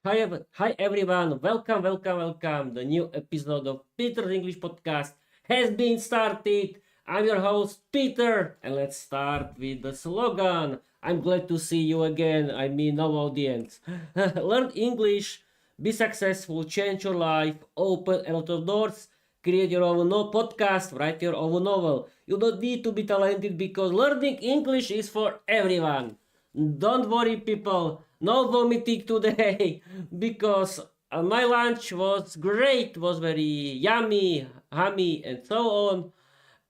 Hi everyone. Welcome. The new episode of Peter's English Podcast has been started. I'm your host Peter, and let's start with the slogan. I'm glad to see you again. I mean, no audience. Learn English, be successful, change your life, open a lot of doors, create your own podcast, write your own novel. You don't need to be talented because learning English is for everyone. Don't worry, people. No vomiting today because my lunch was great, was very yummy, hummy, and so on.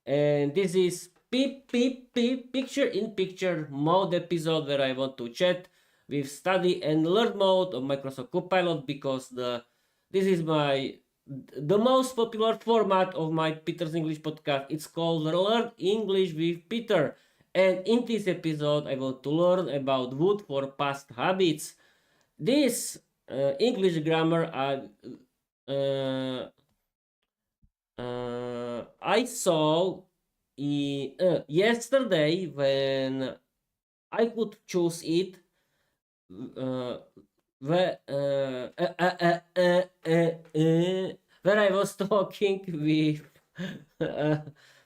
And this is picture in picture mode episode where I want to chat with study and learn mode of Microsoft Copilot because this is the most popular format of my Peter's English podcast. It's called Learn English with Peter. And in this episode, I want to learn about wood for past habits. This English grammar I saw yesterday when I could choose it. Where I was talking with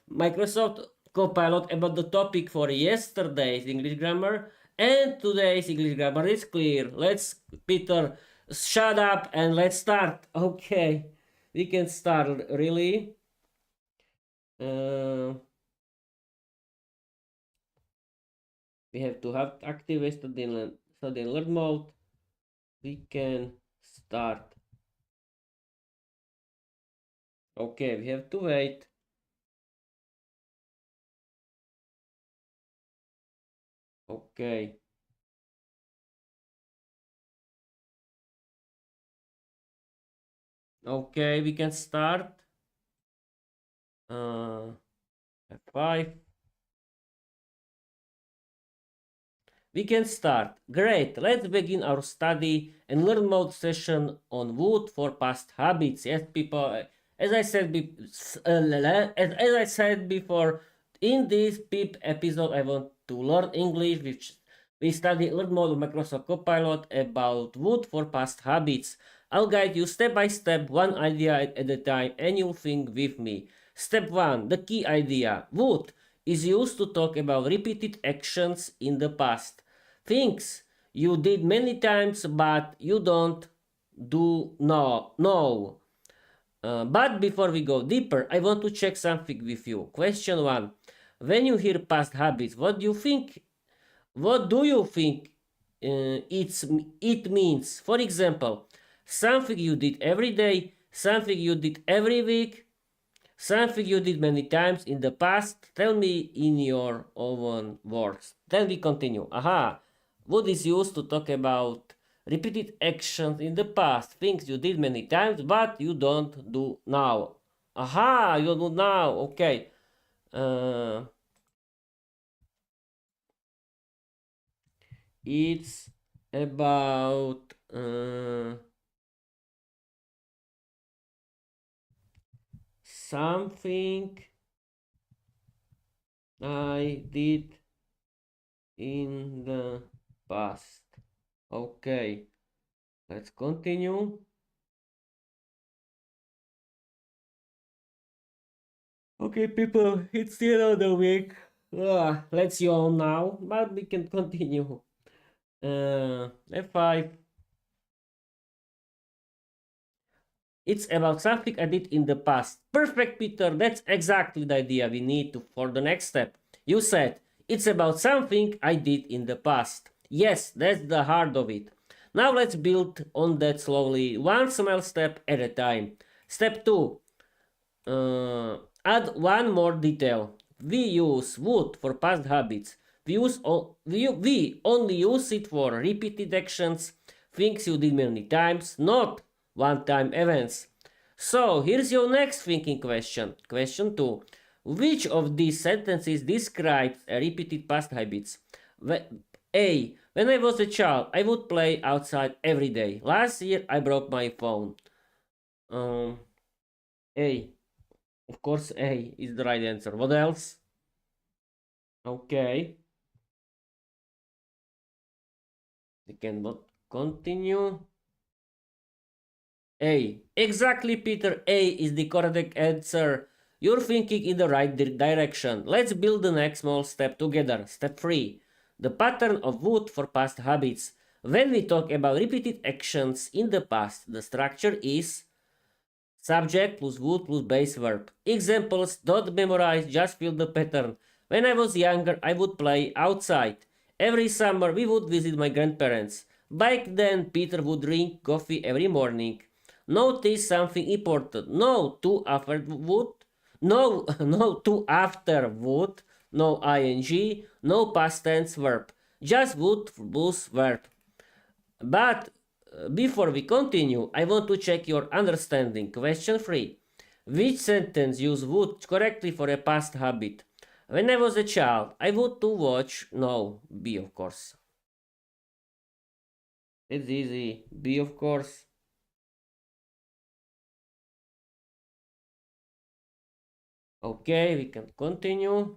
Microsoft Copilot about the topic for yesterday's English grammar, and today's English grammar is clear. Peter, shut up and let's start. Okay, we can start really. We have to have active study and learn mode. We can start. Okay, we have to wait. Okay. Okay, we can start. F5. We can start. Great. Let's begin our study and learn mode session on wood for past habits. Yes, people. As I said before, in this PIP episode, I want to learn English, which we study learn mode of Microsoft Copilot about wood for past habits. I'll guide you step by step, one idea at a time, and you'll think with me. Step 1. The key idea. Would is used to talk about repeated actions in the past. Things you did many times but you don't do no. But before we go deeper, I want to check something with you. Question 1. When you hear past habits, what do you think it means? For example, something you did every day, something you did every week, something you did many times in the past. Tell me in your own words. Then we continue. Aha. Would is used to talk about repeated actions in the past, things you did many times but you don't do now. Aha, you don't do now. Okay. It's about something I did in the past. Okay, let's continue. Okay, people, it's the end of the week. Let's yawn now, but we can continue. F5. It's about something I did in the past. Perfect, Peter. That's exactly the idea we need for the next step. You said, it's about something I did in the past. Yes, that's the heart of it. Now let's build on that slowly, one small step at a time. Step 2. Add one more detail. We use would for past habits. We only use it for repeated actions, things you did many times, not one-time events. So here's your next thinking question. Question 2. Which of these sentences describes a repeated past habits? A. When I was a child, I would play outside every day. Last year, I broke my phone. A. Of course, A is the right answer. What else? Okay. We can continue. A. Exactly, Peter. A is the correct answer. You're thinking in the right direction. Let's build the next small step together. Step 3. The pattern of wood for past habits. When we talk about repeated actions in the past, the structure is subject plus would plus base verb. Examples: don't memorize, just feel the pattern. When I was younger, I would play outside. Every summer, we would visit my grandparents. Back then, Peter would drink coffee every morning. Notice something important. No to after would. No, no to after would. No ing. No past tense verb. Just would plus verb. But before we continue, I want to check your understanding. Question 3. Which sentence use would correctly for a past habit? When I was a child, I would to watch. No, B of course. It's easy. B of course. Okay, we can continue.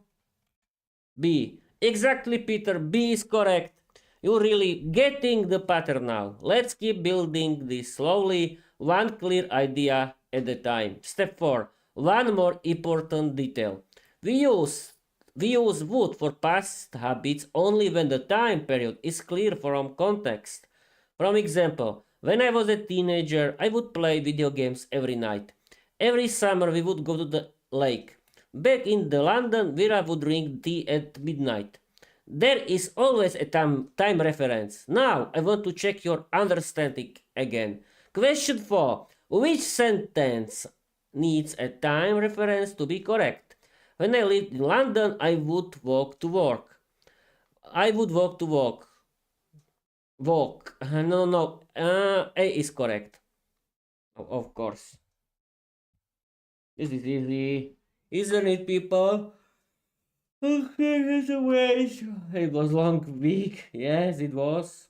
B. Exactly, Peter. B is correct. You're really getting the pattern now. Let's keep building this slowly, one clear idea at a time. Step 4. One more important detail. We use would for past habits only when the time period is clear from context. From example, when I was a teenager, I would play video games every night. Every summer we would go to the lake. Back in the London, Viera would drink tea at midnight. There is always a time reference. Now I want to check your understanding again. Question 4. Which sentence needs a time reference to be correct? When I lived in London, I would walk to work. I would walk to work. Walk. No, no. A is correct. Of course. This is easy. Isn't it, people? Okay, it's a wait. It was long week. Yes, it was.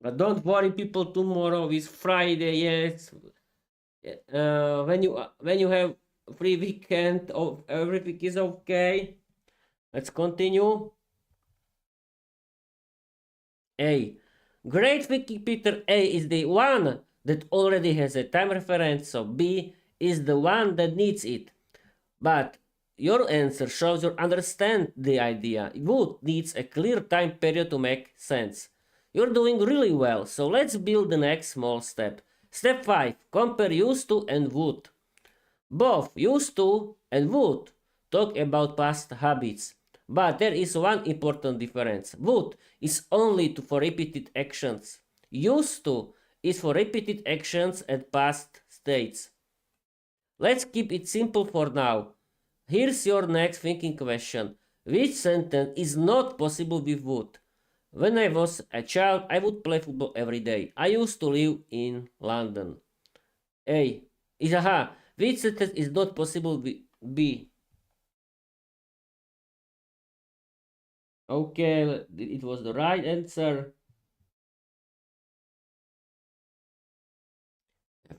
But don't worry, people. Tomorrow is Friday. Yes. When you have free weekend, everything is okay. Let's continue. A. Great thinking, Peter. A is the one that already has a time reference, so B is the one that needs it. But your answer shows you understand the idea. Would needs a clear time period to make sense. You're doing really well, so let's build the next small step. Step 5. Compare used to and would. Both used to and would talk about past habits. But there is one important difference. Would is only for repeated actions. Used to is for repeated actions and past states. Let's keep it simple for now. Here's your next thinking question. Which sentence is not possible with would? When I was a child, I would play football every day. I used to live in London. A. Is aha. Which sentence is not possible with B? Okay, it was the right answer.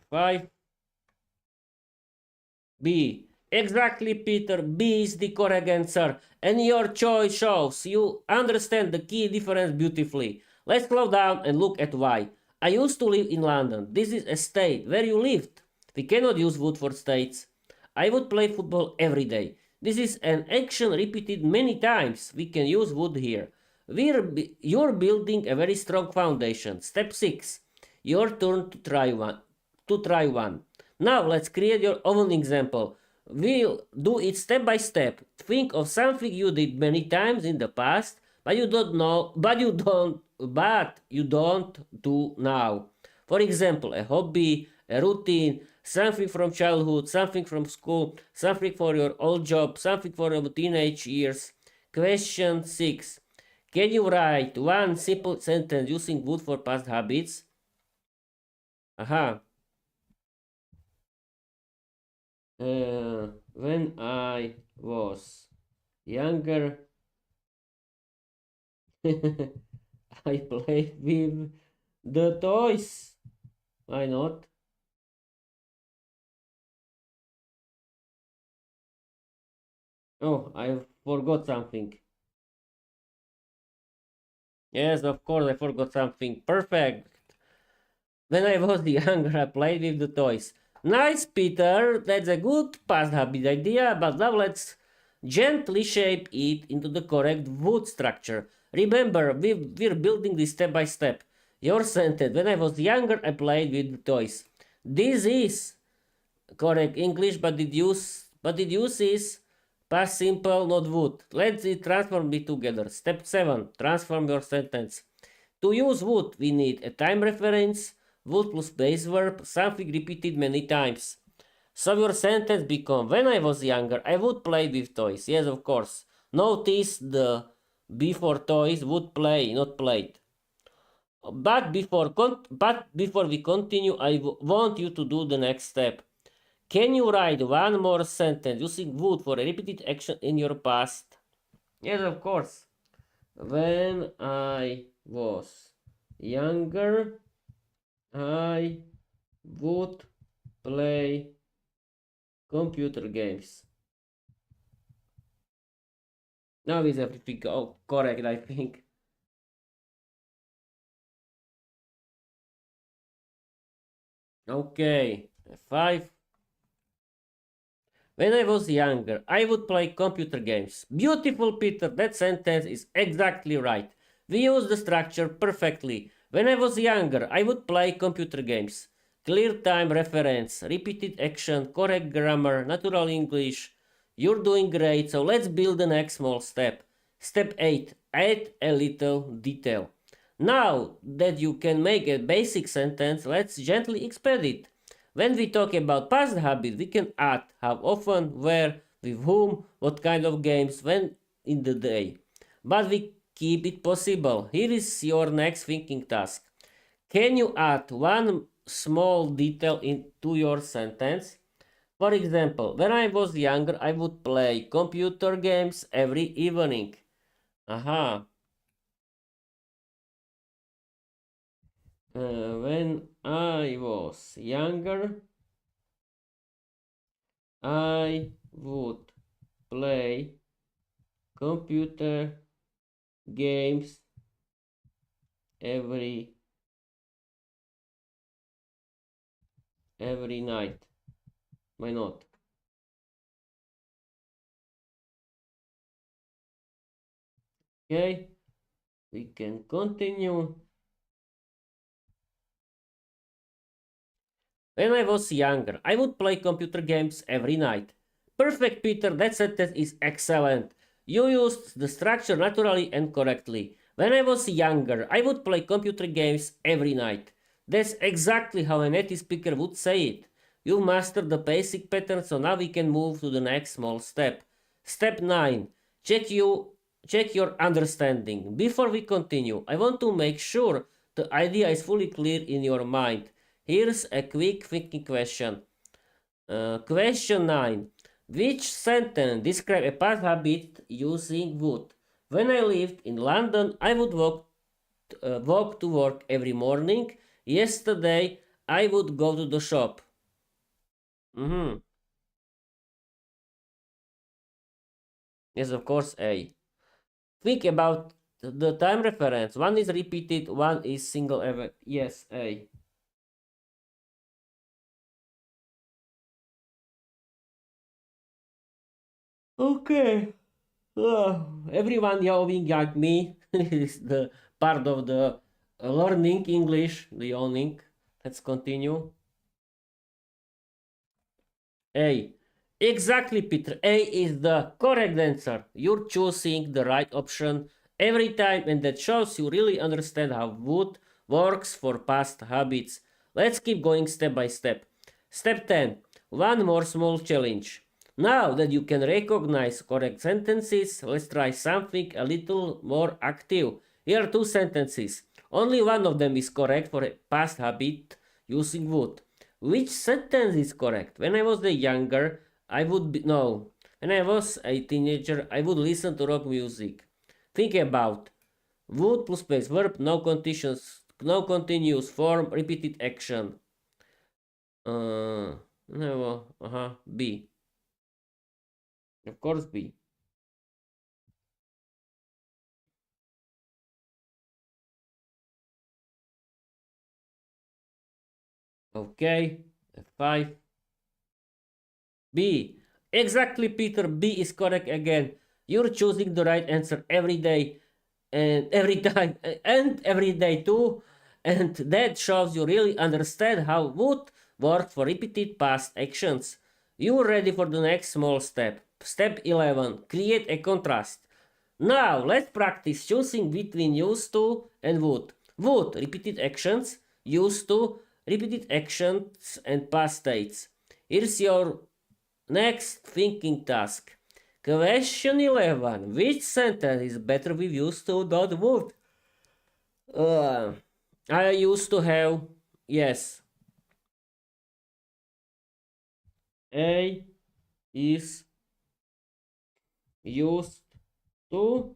5. B. Exactly, Peter. B is the correct answer. And your choice shows you understand the key difference beautifully. Let's slow down and look at why. I used to live in London. This is a state where you lived. We cannot use would for states. I would play football every day. This is an action repeated many times. We can use would here. You're building a very strong foundation. Step 6. Your turn to try one. Now let's create your own example. We'll do it step by step. Think of something you did many times in the past, but you don't do now. For example, a hobby, a routine, something from childhood, something from school, something for your old job, something for your teenage years. Question 6. Can you write one simple sentence using would for past habits? Aha. When I was younger, I played with the toys. Why not? Oh, I forgot something. Yes, of course, I forgot something. Perfect. When I was younger, I played with the toys. Nice, Peter. That's a good past habit idea, but now let's gently shape it into the correct wood structure. Remember, we're building this step by step. Your sentence. When I was younger, I played with toys. This is correct English, but it use is past simple, not wood. Let's transform it together. Step 7. Transform your sentence. To use would, we need a time reference, would plus base verb, something repeated many times. So your sentence become, when I was younger, I would play with toys. Yes, of course. Notice the before toys would play, not played. But before we continue, I want you to do the next step. Can you write one more sentence using would for a repeated action in your past? Yes, of course. When I was younger, I would play computer games. Now is everything correct, I think. Okay, 5. When I was younger, I would play computer games. Beautiful, Peter, that sentence is exactly right. We use the structure perfectly. When I was younger, I would play computer games. Clear time reference, repeated action, correct grammar, natural English. You're doing great, so let's build the next small step. Step 8. Add a little detail. Now that you can make a basic sentence, let's gently expand it. When we talk about past habits, we can add how often, where, with whom, what kind of games, when in the day. But we keep it possible. Here is your next thinking task. Can you add one small detail into your sentence? For example, when I was younger, I would play computer games every evening. Aha. When I was younger, I would play computer games every night. Why not? Okay, we can continue. When I was younger, I would play computer games every night. Perfect, Peter, that sentence is excellent. You used the structure naturally and correctly. When I was younger, I would play computer games every night. That's exactly how a native speaker would say it. You mastered the basic pattern, so now we can move to the next small step. Step 9. Check your understanding. Before we continue, I want to make sure the idea is fully clear in your mind. Here's a quick thinking question. Question 9. Which sentence describe a past habit using would? When I lived in London, I would walk to work every morning. Yesterday, I would go to the shop. Mhm. Yes, of course, A. Think about the time reference. One is repeated, one is single ever. Yes, A. Okay. Everyone yawning like me is the part of the learning English, the yawning. Let's continue. A. Exactly, Peter. A is the correct answer. You're choosing the right option every time, and that shows you really understand how would works for past habits. Let's keep going step by step. Step 10. One more small challenge. Now that you can recognize correct sentences, let's try something a little more active. Here are two sentences. Only one of them is correct for a past habit using would. Which sentence is correct? When I was the younger, I would be no. When I was a teenager, I would listen to rock music. Think about would plus base verb, no continuous form, repeated action. No, B. Of course, B. Okay, F5. B. Exactly, Peter. B is correct again. You're choosing the right answer every day and every time and every day too. And that shows you really understand how would work for repeated past actions. You're ready for the next small step. Step 11. Create a contrast. Now let's practice choosing between used to and would. Would, repeated actions. Used to, repeated actions and past states. Here's your next thinking task. Question 11. Which sentence is better with used to dot would? Uh, I used to have, yes. A is used to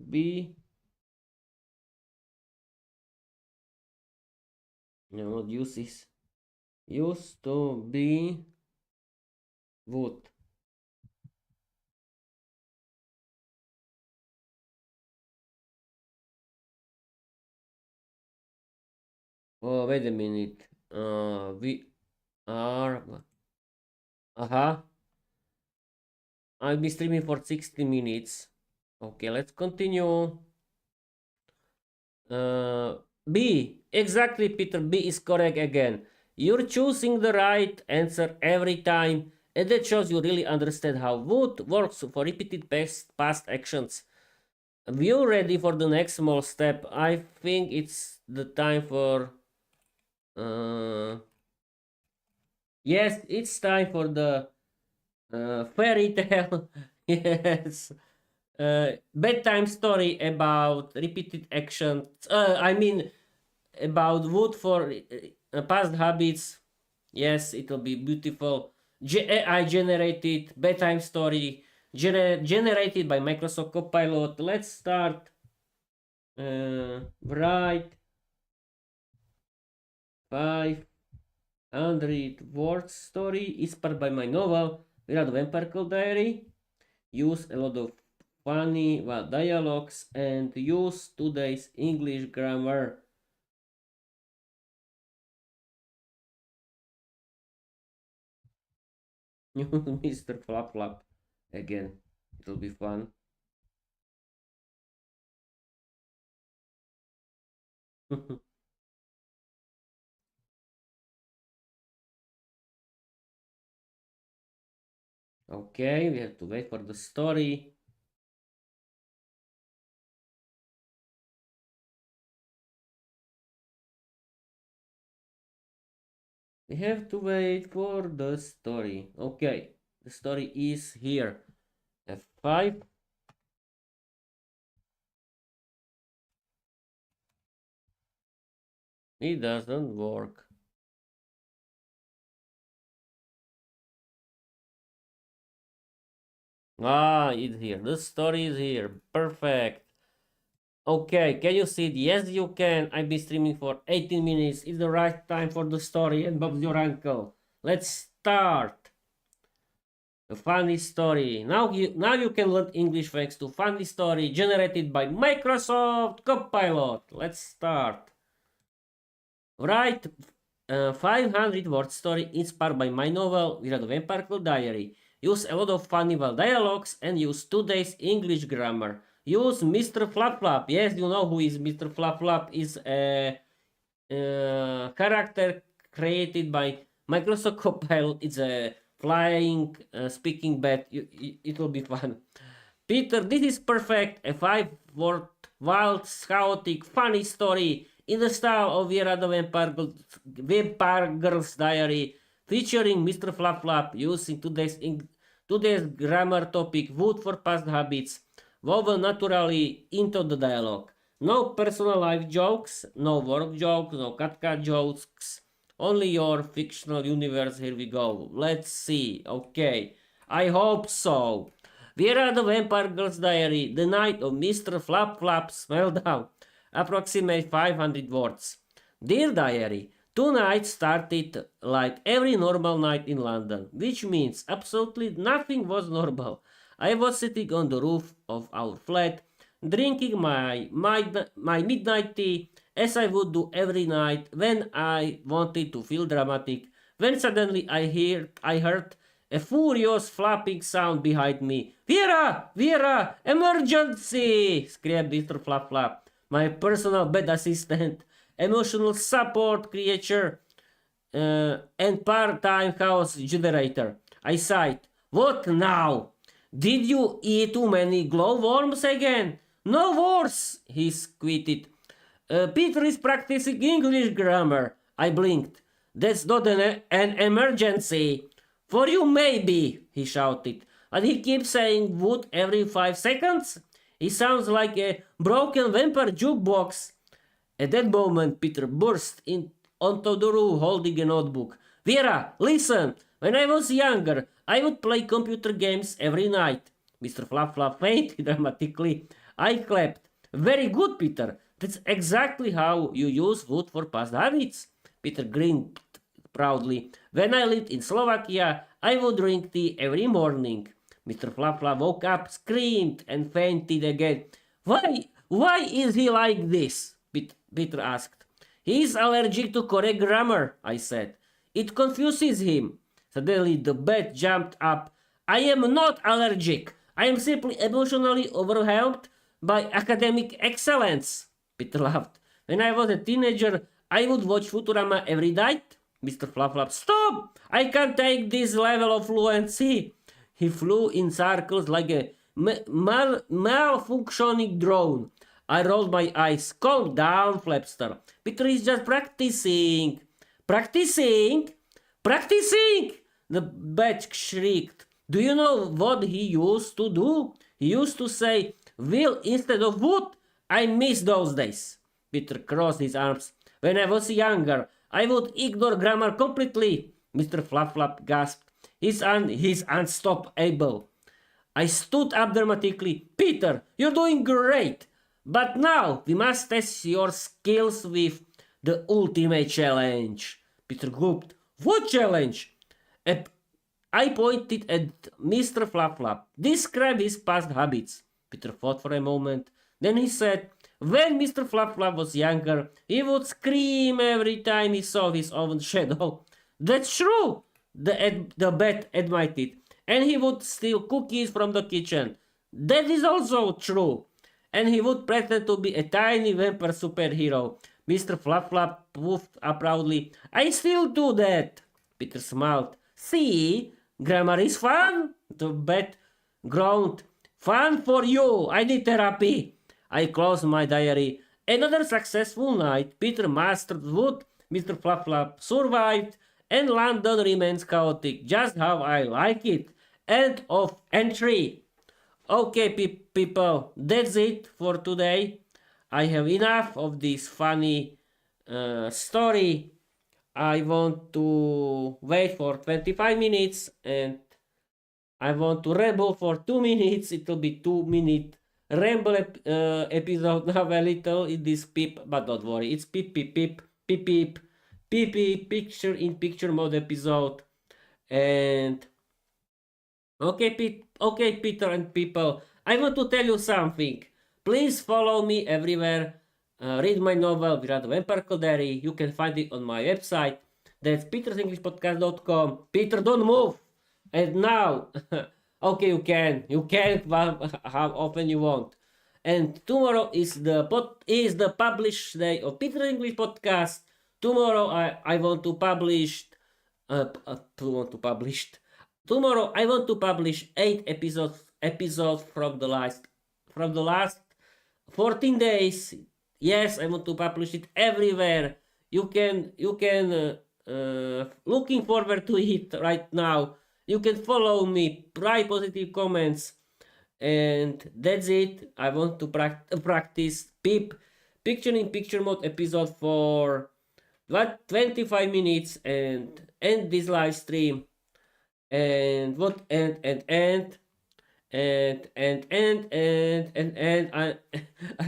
be, no, not used to be would. Oh, wait a minute. We are, I'll be streaming for 60 minutes. Okay, let's continue. B. Exactly, Peter. B is correct again. You're choosing the right answer every time, and that shows you really understand how would works for repeated past actions. Are you ready for the next small step? I think it's the time for. Yes, it's time for the fairy tale. Yes. Bedtime story about repeated actions. I mean, about wood for past habits. Yes, it will be beautiful. AI generated bedtime story generated by Microsoft Copilot. Let's start. Write 500 words story inspired by my novel Viera the Vampire Diary. Use a lot of funny dialogues and use today's English grammar. Mr. Flap Flap again. It'll be fun. Okay, we have to wait for the story. We have to wait for the story. Okay, the story is here. F5. It doesn't work. Ah, it's here. The story is here. Perfect. Okay, can you see it? Yes, you can. I've been streaming for 18 minutes. It's the right time for the story and Bob's your uncle. Let's start. A funny story. Now you can learn English thanks to funny story generated by Microsoft Copilot. Let's start. Write 500 word story inspired by my novel Viera the Vampire Diary. Use a lot of funny dialogues and use today's English grammar. Use Mr. Flap Flap. Yes, you know who is Mr. Flap Flap. Is a character created by Microsoft Copilot. It's a flying, speaking bat. It will be fun. Peter, this is perfect. A 5 word, wild, chaotic, funny story in the style of Viera the Vampire Girl's Diary, featuring Mr. Flap Flap using today's grammar topic, wood for past habits, woven naturally into the dialogue. No personal life jokes, no work jokes, no cat jokes, only your fictional universe. Here we go. Let's see. Okay. I hope so. Viera the Vampire Girl's Diary, the night of Mr. Flap Flap's meltdown. Approximate 500 words. Dear Diary, tonight started like every normal night in London, which means absolutely nothing was normal. I was sitting on the roof of our flat, drinking my midnight tea as I would do every night when I wanted to feel dramatic, when suddenly I heard a furious flapping sound behind me. Viera! Viera! Emergency! Screamed Mr. Flap Flap, my personal bed assistant, emotional support creature, and part-time house generator. I sighed. What now? Did you eat too many glowworms again? No worse, he squeaked. Peter is practicing English grammar. I blinked. That's not an emergency. For you, maybe, he shouted. And he keeps saying wood every 5 seconds. He sounds like a broken vampire jukebox. At that moment, Peter burst onto the room holding a notebook. Viera, listen! When I was younger, I would play computer games every night. Mr. Flap Flap fainted dramatically. I clapped. Very good, Peter. That's exactly how you use wood for past habits. Peter grinned proudly. When I lived in Slovakia, I would drink tea every morning. Mr. Flap Flap woke up, screamed, and fainted again. Why is he like this? Peter asked. He is allergic to correct grammar, I said. It confuses him. Suddenly the bed jumped up. I am not allergic. I am simply emotionally overwhelmed by academic excellence. Peter laughed. When I was a teenager, I would watch Futurama every night. Mr. Flap Flap, stop! I can't take this level of fluency. He flew in circles like a malfunctioning drone. I rolled my eyes. Calm down, Flapster. Peter is just practicing. Practicing? Practicing! The bat shrieked. Do you know what he used to do? He used to say, will instead of wood. I miss those days. Peter crossed his arms. When I was younger, I would ignore grammar completely. Mr. Flap Flap gasped. He's unstoppable. I stood up dramatically. Peter, you're doing great. But now we must test your skills with the ultimate challenge. Peter gulped. What challenge? I pointed at Mr. Flap Flap. Describe his past habits. Peter thought for a moment. Then he said, when Mr. Flap Flap was younger, he would scream every time he saw his own shadow. That's true, the bat admitted. And he would steal cookies from the kitchen. That is also true. And he would pretend to be a tiny vampire superhero. Mr. Flap Flap puffed up proudly. I still do that. Peter smiled. See, grammar is fun. The bat groaned. Fun for you. I need therapy. I closed my diary. Another successful night. Peter mastered wood. Mr. Flap Flap survived. And London remains chaotic. Just how I like it. End of entry. Okay, people. That's it for today. I have enough of this funny story. I want to wait for 25 minutes and I want to ramble for 2 minutes. It will be 2-minute ramble episode now, a little in this peep, but don't worry, it's peep peep peep peep peep peep peep picture in picture mode episode. And okay, Peter and people, I want to tell you something. Please follow me everywhere. Read my novel, Viera the Vampire Diary. You can find it on my website. That's petersenglishpodcast.com. Peter, don't move. And now, okay, you can how often you want. And tomorrow is the published day of Peter English Podcast. Tomorrow I want to publish. Tomorrow I want to publish 8 episodes from the last 14 days. Yes, I want to publish it everywhere. You can looking forward to it right now. You can follow me, write positive comments, and that's it. I want to practice picture in picture mode episode for 25 minutes and end this live stream. And I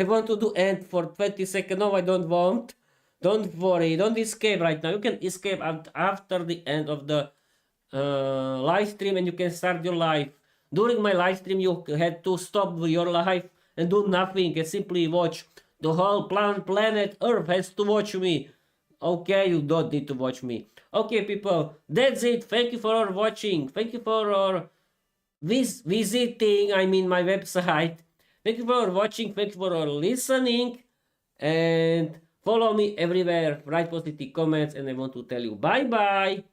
want to do end for 20 seconds. No, I don't want. Don't worry. Don't escape right now. You can escape after the end of the live stream and you can start your live. During my live stream, you had to stop your live and do nothing and simply watch The whole planet Earth has to watch me. Okay, you don't need to watch me. Okay, people, that's it. Thank you for watching. Thank you for visiting, I mean, my website. Thank you for watching. Thank you for listening. And follow me everywhere. Write positive comments. And I want to tell you bye-bye.